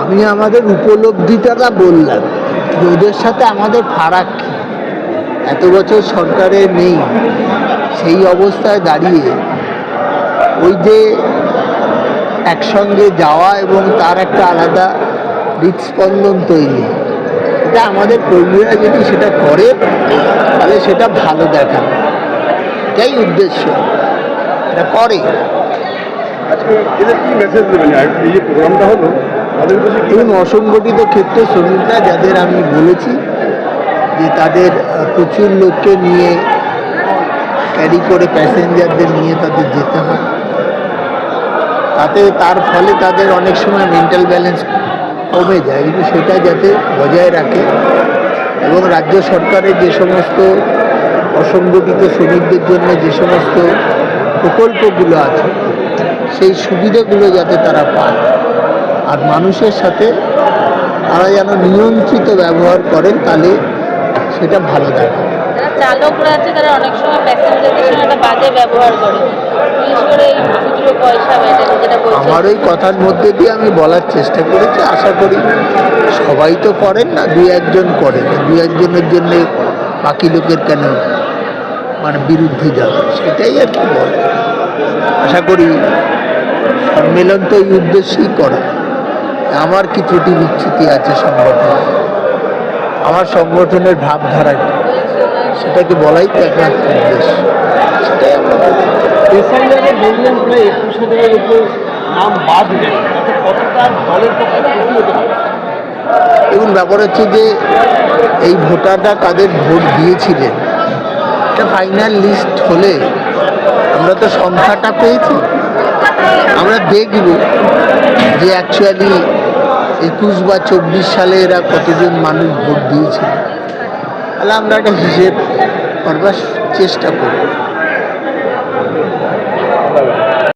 আমি আমাদের উপলব্ধিটা বললাম যে ওদের সাথে আমাদের ফারাক কি। এত বছর সরকারে নেই, সেই অবস্থায় দাঁড়িয়ে ওই যে একসঙ্গে যাওয়া এবং তার একটা আলাদা হৃদস্পন্দন তৈরি, এটা আমাদের কর্মীরা যদি সেটা করে তাহলে সেটা ভালো দেখাবে, এটাই উদ্দেশ্য, এটা করে। এবং অসংগঠিত ক্ষেত্রে শ্রমিকরা যাদের আমি বলেছি যে তাদের প্রচুর লোককে নিয়ে ক্যারি করে প্যাসেঞ্জারদের নিয়ে তাদের যেতে হয়, তার ফলে তাদের অনেক সময় মেন্টাল ব্যালেন্স কমে যায়, কিন্তু সেটা যাতে বজায় রাখে এবং রাজ্য সরকারের যে সমস্ত অসংগঠিত শ্রমিকদের জন্য যে সমস্ত প্রকল্পগুলো আছে সেই সুবিধাগুলো যাতে তারা পায়, আর মানুষের সাথে তারা যেন নিয়ন্ত্রিত ব্যবহার করেন, তাহলে সেটা ভালো থাকে। যারা চালকরা আছে তারা অনেক সময় প্যাসেঞ্জারদের সঙ্গে একটা বাজে ব্যবহার করে, বিশেষ করে এই খুচরো পয়সা যেটা বলছে। আমার ওই কথার মধ্যে দিয়ে আমি বলার চেষ্টা করেছি, আশা করি সবাই তো করেন না, দুই একজন করেন, দুই একজনের জন্য বাকি লোকের কেন বিরুদ্ধে যাবে, সেটাই আর কি বলে। আশা করি সম্মেলন তো এই উদ্দেশ্যেই করা। আমার কি ত্রুটি বিচ্যুতি আছে সংগঠন, আমার সংগঠনের ভাবধারা কি, সেটাকে বলাই তো একমাত্র উদ্দেশ্য, সেটাই আমরা বলি। প্যাসেঞ্জারে বললেন প্রায় 21,000-এর উপর নাম বাদ দেয়, কতটা দলের পক্ষে ক্ষতি হতে পারে? এবং ব্যাপার হচ্ছে যে এই ভোটাররা কাদের ভোট দিয়েছিলেন, এটা ফাইনাল লিস্ট হলে আমরা তো সংখ্যাটা পেয়েছি, আমরা দেখব যে অ্যাকচুয়ালি 21 বা 24 সালে এরা কতজন মানুষ ভোট দিয়েছিল, তাহলে আমরা একটা হিসেব করবার চেষ্টা করব।